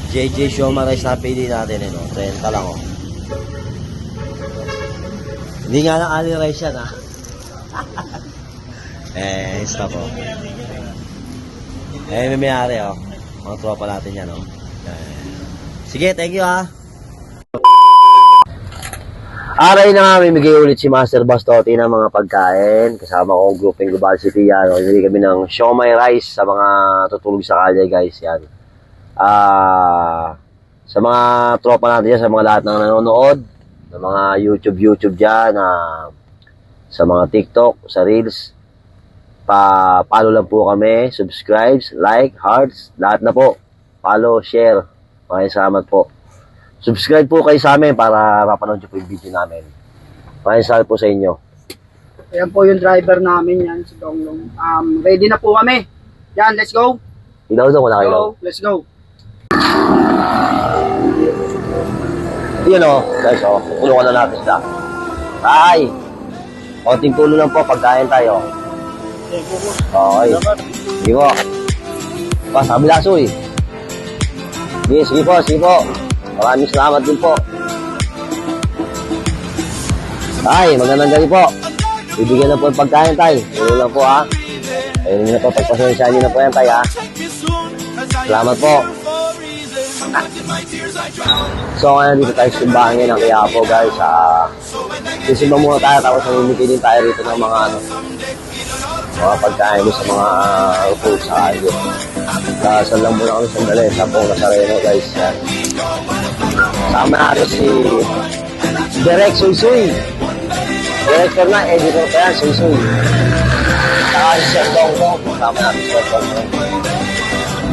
JJ Siomai Rice na pili natin, eh, no? 30 lang, oh. Hindi nga lang Ali Rice yan, ha? Stop, oh. May mayari, oh. Mga tropa natin yan, oh. Sige, thank you, ha? Aray na nga, may bigay ulit si Master Bastotti ng mga pagkain. Kasama ko ang grouping Global City, yan. Hindi kami ng Siomai Rice sa mga tutulog sa kalye, guys, yan. Sa mga tropa natin dyan, sa mga lahat ng nanonood, ng mga YouTube dyan, sa mga TikTok, sa Reels, follow lang po kami, subscribe, like, hearts, lahat na po. Follow, share. Maraming salamat po. Subscribe po kayo sa amin para mapanood nyo po yung video namin. Maraming salamat po sa inyo. Ayan po yung driver namin yan, si Donglong. Ready na po kami. Yan, let's go. Ilaw doon, wala kayo. Let's go. Yun o, guys, o. Tulungan na natin sila. Ay! Konting tulo lang po, pagkain tayo. Okay. Sige po. Sa kabila, Soy. Sige po, sige po. Maraming salamat din po. Ay, magandang gabi po. Bibigyan na po yung pagkain tayo. Tulo lang po, ha. Ayun na po, pagpasensya nyo na po yan tayo, ha. Salamat po. So ngayon dito tayo simbahan ngayon ng Quiapo, guys. Sisimba muna tayo tapos namimigay din tayo rito ng mga pagkain sa mga food sa kalye. Saan lang muna kami sandali sa Pong Nazareno, guys. Yan. Sama natin si Direk Suy. Director na, editor pa yan, Suy. Saka si Chef Dongdong. Sama natin si Chef Dongdong.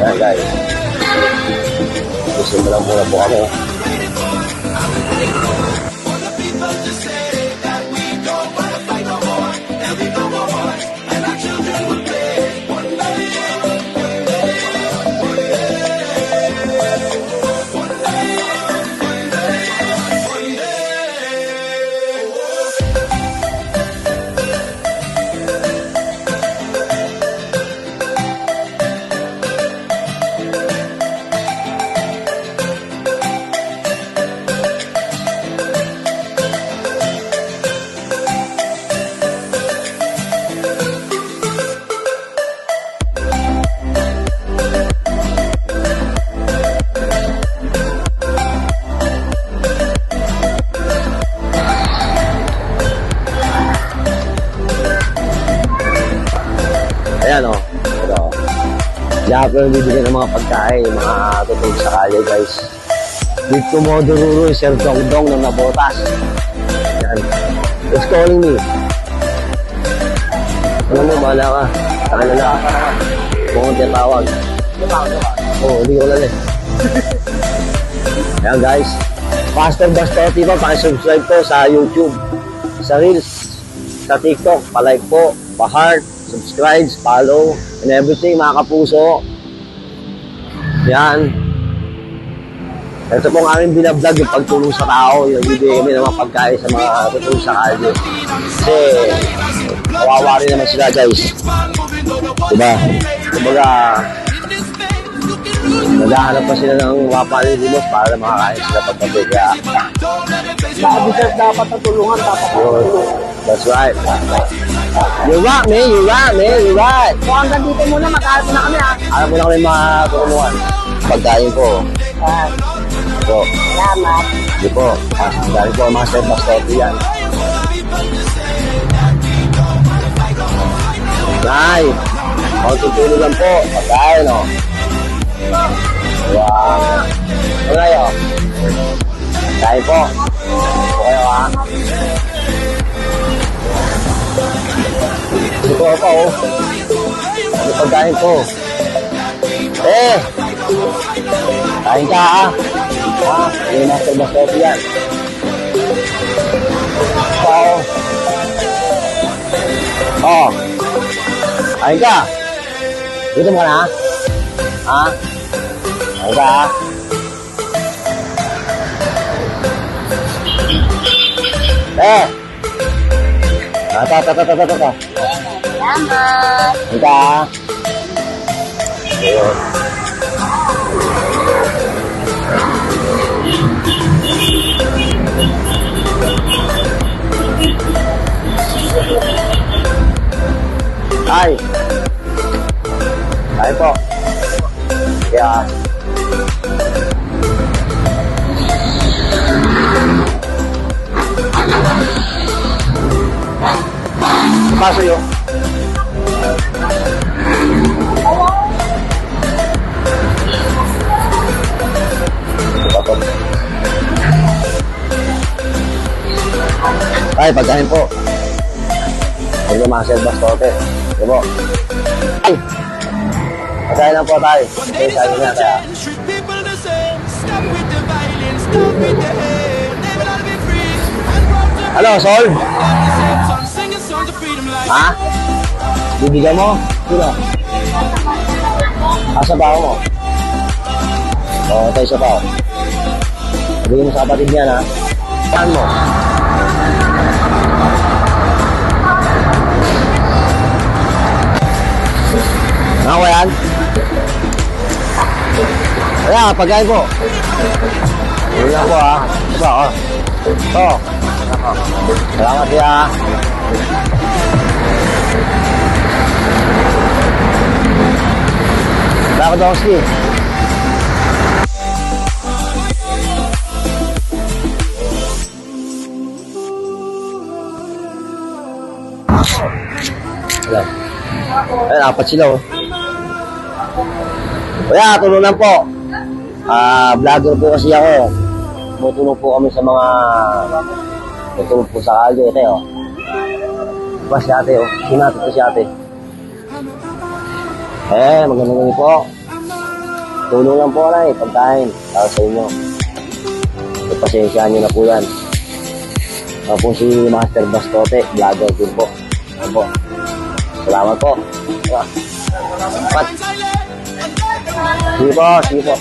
Yan, guys. Gusto mo lang muna po kami. Ayan o. Ito. Lahat ko bibigyan ng mga pagkain, mga tutulog sa kalye, guys. Dito mo dururo yung Sir Dongdong ng Nabotas. Ayan. Who's calling me? Alam mo, bahala ka. Saka na lang. Kung hindi tawag. Oo, hindi ko lalit. Ayan, guys. Master Bastotti po, pakisubscribe po sa YouTube, sa Reels, sa TikTok, palike po, pa-heart, subscribe, follow, and everything, mga kapuso. Yan. Ito pong aming binablog, yung pagtulong sa tao, yung bibigay kami ng mga pagkain sa mga tutulong sa kalye. Kasi, kawawa rin naman sila, guys. Diba? Kumbaga, naghahanap pa sila ng mga panilimos para makakain sila pagkabi. Kaya, Dapat natulungan, dapat natulungan. that's right. You're right, man. You're right, man. You're right. So hanggang dito muna, makaharap na kami, ha. Alam mo na kami mga tutulungan. Pagkain ko. Ito. Salamat. Hindi po. Dahil po, Master Bastotti yan. Nay, konting tulo lang po. Pagkain, o. Wow. Ano kayo? Kain po. Ito kayo, ha? Ito po ako, oh. Ano pagkain po? Kain ka, ha? Ha? Yung Master Bastotti yan. Oh. Oh. Kain ka. Dito mo ka na, ha? Kain ka, ha? Tata. Salamat. Kain ka, ha? Ayun. Ay. Ay po. Kaya. Paso yun. Ay, pagkain po. Ay, lumasel bastote. Di po. Ay! Pagkain lang po tayo. Ay, sabi niya kaya. Hello, Sol? Ha? Bibigyan mo? Sino? Asa ba ako mo? Oo, tayo sa pa. Sabihin mo sa kapatid niya na. Saan mo? Ako yan? Kaya, pagkain po. Yun lang po ha. Ito ako. Ito. Salamat ya. Salamat ako, Ski. Hello. Ayun, apat sila oh. Kaya, tulong lang po. Vlogger po kasi ako. Tumutulong po kami sa mga tutulong po sa kalye. Ito oh. Diba si ate oh. Sinati po si ate. Magandang gabi po. Tulong lang po na pagkain. Para sa inyo. Ipasensyahan nyo na po yan. Ako po si Master Bastote. Vlogger din po. Ano po. Salamat po. Pat. Sige po.